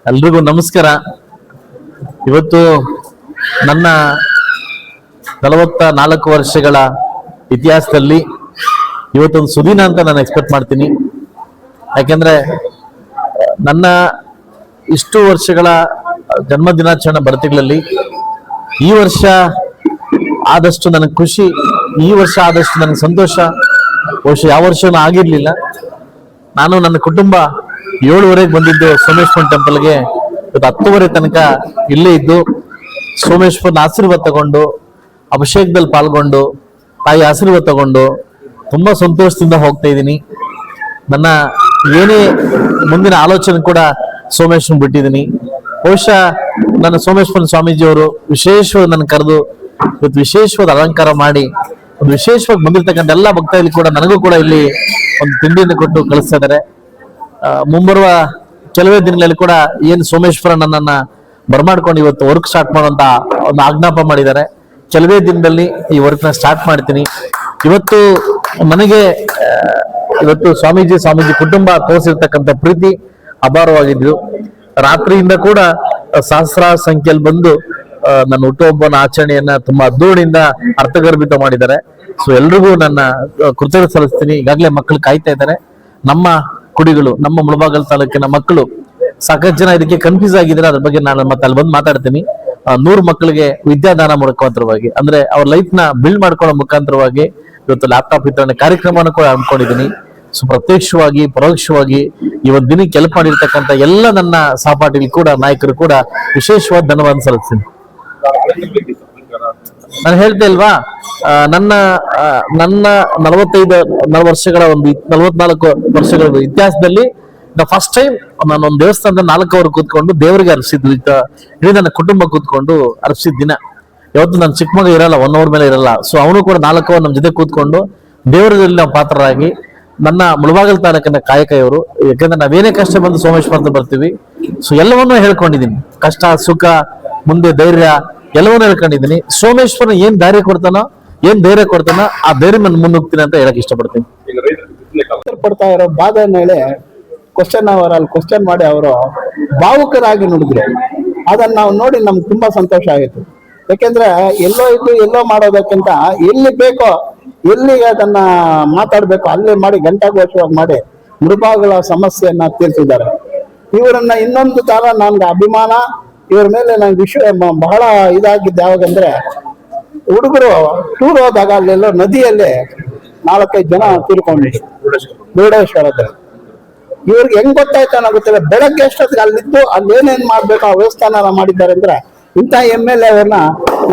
ಎಲ್ರಿಗೂ ನಮಸ್ಕಾರ. ಇವತ್ತು ನನ್ನ 44 ವರ್ಷಗಳ ಇತಿಹಾಸದಲ್ಲಿ ಇವತ್ತೊಂದು ಸುದಿನ ಅಂತ ನಾನು ಎಕ್ಸ್ಪೆಕ್ಟ್ ಮಾಡ್ತೀನಿ. ಯಾಕೆಂದ್ರೆ ನನ್ನ ಇಷ್ಟು ವರ್ಷಗಳ ಜನ್ಮ ದಿನಾಚರಣೆ ಬರ್ತಗಳಲ್ಲಿ ಈ ವರ್ಷ ಆದಷ್ಟು ನನಗೆ ಖುಷಿ, ಈ ವರ್ಷ ಆದಷ್ಟು ನನಗೆ ಸಂತೋಷ ಬಹುಶಃ ಯಾವ ವರ್ಷನೂ ಆಗಿರ್ಲಿಲ್ಲ. ನಾನು ನನ್ನ ಕುಟುಂಬ 7:30 ಬಂದಿದ್ದು ಸೋಮೇಶ್ವರ ಟೆಂಪಲ್ಗೆ. ಇವತ್ತು 10:30 ತನಕ ಇಲ್ಲೇ ಇದ್ದು ಸೋಮೇಶ್ವರನ ಆಶೀರ್ವಾದ ತಗೊಂಡು ಅಭಿಷೇಕದಲ್ಲಿ ಪಾಲ್ಗೊಂಡು ತಾಯಿ ಆಶೀರ್ವಾದ ತಗೊಂಡು ತುಂಬಾ ಸಂತೋಷದಿಂದ ಹೋಗ್ತಾ ಇದ್ದೀನಿ. ನನ್ನ ಏನೇ ಮುಂದಿನ ಆಲೋಚನೆ ಕೂಡ ಸೋಮೇಶ್ವರನ್ ಬಿಟ್ಟಿದ್ದೀನಿ. ಬಹುಶಃ ನನ್ನ ಸೋಮೇಶ್ವರನ್ ಸ್ವಾಮೀಜಿಯವರು ವಿಶೇಷವಾಗಿ ನನ್ನ ಕರೆದು ಇವತ್ತು ವಿಶೇಷವಾದ ಅಲಂಕಾರ ಮಾಡಿ ಒಂದು ವಿಶೇಷವಾಗಿ ಬಂದಿರ್ತಕ್ಕಂಥ ಎಲ್ಲ ಭಕ್ತರಲ್ಲಿ ಕೂಡ ನನಗೂ ಕೂಡ ಇಲ್ಲಿ ಒಂದು ತಿಂಡಿಯನ್ನು ಕೊಟ್ಟು ಕಳಿಸ್ತಾ ಇದ್ದಾರೆ. ಮುಂಬರುವ ಕೆಲವೇ ದಿನಗಳಲ್ಲಿ ಕೂಡ ಏನು ಸೋಮೇಶ್ವರ ನನ್ನನ್ನ ಬರ್ಮಾಡ್ಕೊಂಡು ಇವತ್ತು ವರ್ಕ್ ಸ್ಟಾರ್ಟ್ ಮಾಡುವಂತ ಒಂದು ಆಜ್ಞಾಪ ಮಾಡಿದ್ದಾರೆ. ಕೆಲವೇ ದಿನದಲ್ಲಿ ಈ ವರ್ಕ್ ನ ಸ್ಟಾರ್ಟ್ ಮಾಡ್ತೀನಿ. ಇವತ್ತು ನನಗೆ ಇವತ್ತು ಸ್ವಾಮೀಜಿ ಕುಟುಂಬ ತೋರಿಸಿರ್ತಕ್ಕಂಥ ಪ್ರೀತಿ ಅಪಾರವಾಗಿದ್ದು, ರಾತ್ರಿಯಿಂದ ಕೂಡ ಸಹಸ್ರ ಸಂಖ್ಯೆಯಲ್ಲಿ ಬಂದು ನನ್ನ ಹುಟ್ಟುಹಬ್ಬನ ಆಚರಣೆಯನ್ನ ತುಂಬಾ ಅದ್ದೂರಿಯಿಂದ ಅರ್ಥಗರ್ಭಿತ ಮಾಡಿದ್ದಾರೆ. ಸೊ ಎಲ್ರಿಗೂ ನನ್ನ ಕೃತಜ್ಞತೆ ಸಲ್ಲಿಸ್ತೀನಿ. ಈಗಾಗಲೇ ಮಕ್ಕಳು ಕಾಯ್ತಾ ಇದ್ದಾರೆ. ನಮ್ಮ ಕುಡಿಗಳು, ನಮ್ಮ ಮುಳಬಾಗಲ್ ತಾಲೂಕಿನ ಮಕ್ಕಳು ಸಾಕಷ್ಟು ಜನ ಇದಕ್ಕೆ ಕನ್ಫ್ಯೂಸ್ ಆಗಿದ್ದಾರೆ. ಅದ್ರ ಬಗ್ಗೆ ನಾನು ಮತ್ತೆ ಅಲ್ಲಿ ಬಂದು ಮಾತಾಡ್ತೀನಿ. 100 ಮಕ್ಕಳಿಗೆ ವಿದ್ಯಾದಾನ ಮುಖಾಂತರವಾಗಿ, ಅಂದ್ರೆ ಅವ್ರ ಲೈಫ್ ನ ಬಿಲ್ಡ್ ಮಾಡ್ಕೊಳ್ಳೋ ಮುಖಾಂತರವಾಗಿ ಇವತ್ತು ಲ್ಯಾಪ್ಟಾಪ್ ವಿತರಣೆ ಕಾರ್ಯಕ್ರಮನ ಕೂಡ ಹಮ್ಮಿಕೊಂಡಿದ್ದೀನಿ. ಸೊ ಪ್ರತ್ಯಕ್ಷವಾಗಿ ಪರೋಕ್ಷವಾಗಿ ಇವತ್ತು ದಿನಕ್ಕೆ ಕೆಲಸ ಮಾಡಿರ್ತಕ್ಕಂಥ ಎಲ್ಲ ನನ್ನ ಸಹಪಾಠಿಗಳು ಕೂಡ ನಾಯಕರು ಕೂಡ ವಿಶೇಷವಾದ ಧನ್ಯವಾದ ಸಲ್ಲಿಸ್ತೀನಿ. ನಾನು ಹೇಳ್ತಾ ಇಲ್ವಾ, ನನ್ನ 44 ವರ್ಷಗಳ ಇತಿಹಾಸದಲ್ಲಿ ಫಸ್ಟ್ ಟೈಮ್ ನಾನು ಒಂದು ದೇವಸ್ಥಾನದ 4 ಅವರು ಕೂತ್ಕೊಂಡು ದೇವರಿಗೆ ಅರ್ಪಿಸಿದ್ದು, ಇಡೀ ನನ್ನ ಕುಟುಂಬ ಕೂತ್ಕೊಂಡು ಅರ್ಪಿಸಿದ ದಿನ. ಯಾವತ್ತು ನನ್ನ ಚಿಕ್ಕ ಮಗ ಇರಲ್ಲ, 1 ಅವರ್ ಮೇಲೆ ಇರಲ್ಲ. ಸೊ ಅವನು ಕೂಡ 4 ಅವರು ನಮ್ಮ ಜೊತೆ ಕೂತ್ಕೊಂಡು ದೇವರಲ್ಲಿ ನಾವು ಪಾತ್ರರಾಗಿ ನನ್ನ ಮುಳಬಾಗಲ್ ತಾಲೂಕಿನ ಕಾಯಕ ಇವರು. ಯಾಕಂದ್ರೆ ನಾವೇನೇ ಕಷ್ಟ ಬಂದು ಸೋಮೇಶ್ವರ ಅಂತ ಬರ್ತೀವಿ. ಸೊ ಎಲ್ಲವನ್ನೂ ಹೇಳ್ಕೊಂಡಿದ್ದೀನಿ, ಕಷ್ಟ ಸುಖ ಮುಂದೆ ಧೈರ್ಯ ಎಲ್ಲವನ್ನೂ ಹೇಳ್ಕೊಂಡಿದ್ದೀನಿ. ಸೋಮೇಶ್ವರ ಏನ್ ಧೈರ್ಯ ಕೊಡ್ತಾನೋ, ಏನ್ ಧೈರ್ಯ ಕೊಡ್ತಾನೋ ಆ ಧೈರ್ಯ ಮುನ್ನುಗ್ತೀನಿ ಅಂತ ಹೇಳಕ್ ಇಷ್ಟಪಡ್ತೀನಿ. ಪಡ್ತಾ ಇರೋ ಬಾಧೆ ಮೇಲೆ ಕ್ವಶನ್ ಮಾಡಿ ಅವರು ಭಾವುಕರಾಗಿ ನುಡಿದ್ರು. ಅದನ್ನ ನಾವು ನೋಡಿ ನಮ್ಗೆ ತುಂಬಾ ಸಂತೋಷ ಆಯಿತು. ಯಾಕೆಂದ್ರೆ ಎಲ್ಲೋ ಇದ್ದು ಎಲ್ಲೋ ಮಾಡೋದಕ್ಕಿಂತ ಎಲ್ಲಿ ಬೇಕೋ, ಎಲ್ಲಿಗೆ ಅದನ್ನ ಮಾತಾಡ್ಬೇಕು ಅಲ್ಲಿ ಮಾಡಿ ಘಂಟಾಘೋಷವಾಗಿ ಮಾಡಿ ಮೃಗಾಗಳ ಸಮಸ್ಯೆಯನ್ನ ತೀರ್ಸಿದ್ದಾರೆ. ಇವರನ್ನ ಇನ್ನೊಂದು ತರ ನನ್ಗೆ ಅಭಿಮಾನ, ಇವ್ರ ಮೇಲೆ ನಂಗೆ ಬಹಳ ಇದಾಗಿದ್ದು ಯಾವಾಗಂದ್ರೆ, ಹುಡುಗರು ಟೂರ್ ಹೋದಾಗ ಅಲ್ಲೆಲ್ಲೋ ನದಿಯಲ್ಲಿ 4-5 ಜನ ತೀರ್ಕೊಂಡಿದ್ರು ಮುರುಡೇಶ್ವರದ. ಇವ್ರಿಗೆ ಹೆಂಗ್ ಗೊತ್ತಾಯ್ತು ಅನ್ನೋ ಗೊತ್ತಿಲ್ಲ. ಬೆಳಗ್ಗೆ ಎಷ್ಟೊತ್ತಿಗೆ ಅಲ್ಲಿದ್ದು ಅಲ್ಲಿ ಏನೇನ್ ಮಾಡ್ಬೇಕು ಆ ವ್ಯವಸ್ಥಾನ ಮಾಡಿದ್ದಾರೆ ಅಂದ್ರೆ, ಇಂಥ MLA ಅವ್ರನ್ನ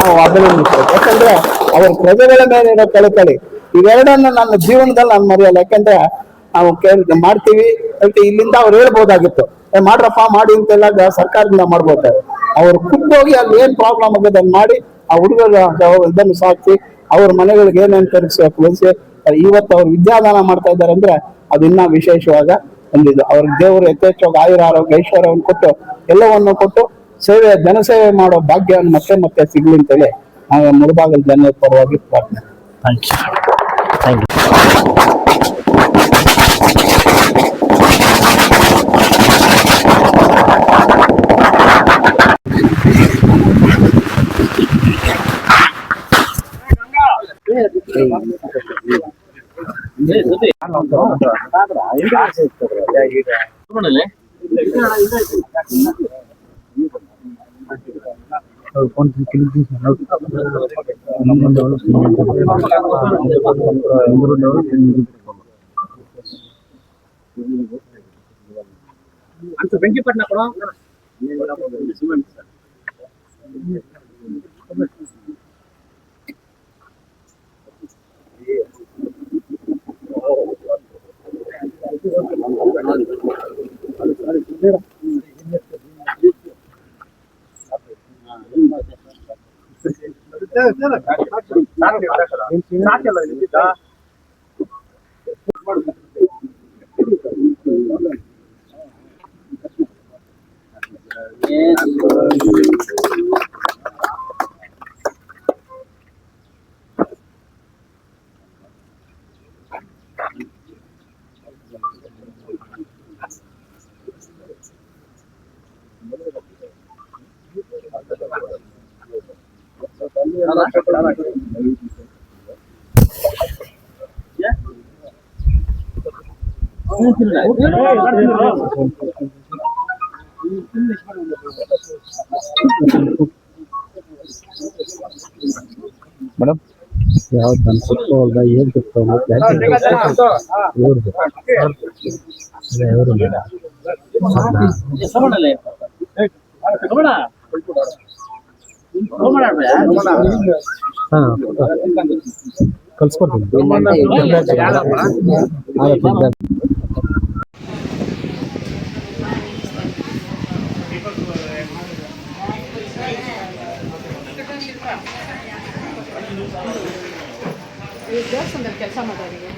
ನಾವು ಅಭಿನಂದಿಸ್ಬೇಕು. ಯಾಕಂದ್ರೆ ಅವ್ರ ಪ್ರಜೆಗಳ ಮೇಲೆ ಇರೋ ಕಳಕಳಿ ಇವೆರಡನ್ನ ನನ್ನ ಜೀವನದಲ್ಲಿ ನಾನು ಮರೆಯಲ್ಲ. ಯಾಕಂದ್ರೆ ನಾವು ಮಾಡ್ತೀವಿ ಇಲ್ಲಿಂದ ಅವ್ರು ಹೇಳ್ಬೋದಾಗಿತ್ತು, ಮಾಡ್ರಪ್ಪ ಮಾಡಿ ಅಂತೆಲ್ಲ ಸರ್ಕಾರದಿಂದ ಮಾಡ್ಬೋದು. ಅವ್ರು ಖುದ್ದೋಗಿ ಅಲ್ಲಿ ಏನ್ ಪ್ರಾಬ್ಲಮ್ ಆಗೋದನ್ನ ಮಾಡಿ ಆ ಹುಡುಗರ ಇದನ್ನು ಸಾಕಿ ಅವ್ರ ಮನೆಗಳಿಗೆ ಏನೇನ್ ಕಲಿಸಿ ಇವತ್ತು ಅವ್ರು ವಿದ್ಯಾದಾನ ಮಾಡ್ತಾ ಇದ್ದಾರೆ ಅಂದ್ರೆ ಅದು ಇನ್ನ ವಿಶೇಷವಾಗ ಹೊಂದಿದ್ದು. ಅವ್ರಿಗೆ ದೇವರು ಯಥೇಚ್ಛವಾಗಿ ಆಯುರ ಆರೋಗ್ಯ ಐಶ್ವರ್ಯವನ್ನು ಕೊಟ್ಟು ಎಲ್ಲವನ್ನು ಕೊಟ್ಟು ಜನಸೇವೆ ಮಾಡೋ ಭಾಗ್ಯವನ್ನು ಮತ್ತೆ ಮತ್ತೆ ಸಿಗ್ಲಿ ಅಂತೇಳಿ ನಾವು ಮುಳಬಾಗಲ್ ಜನರ ಪರವಾಗಿ ಪ್ರಾರ್ಥನೆ. Thank you. ಬೆಂಕಿಪಟ್ಟಣ ಕೂಡ ಮೇಡಮ್ ಯಾವ್ದು ನಾನು ಸುತ್ತೋಲ್ದ ಏನು ಸುತ್ತೋಲ್ಲ ಇವ್ರದ್ದು ಇವರು ಹಾಂ ಕಲ್ಸ್ಕೊಡ್ತೀನಿ. ದೇವಸ್ಥಾನದಲ್ಲಿ ಕೆಲಸ ಮಾಡೋರಿಗೆ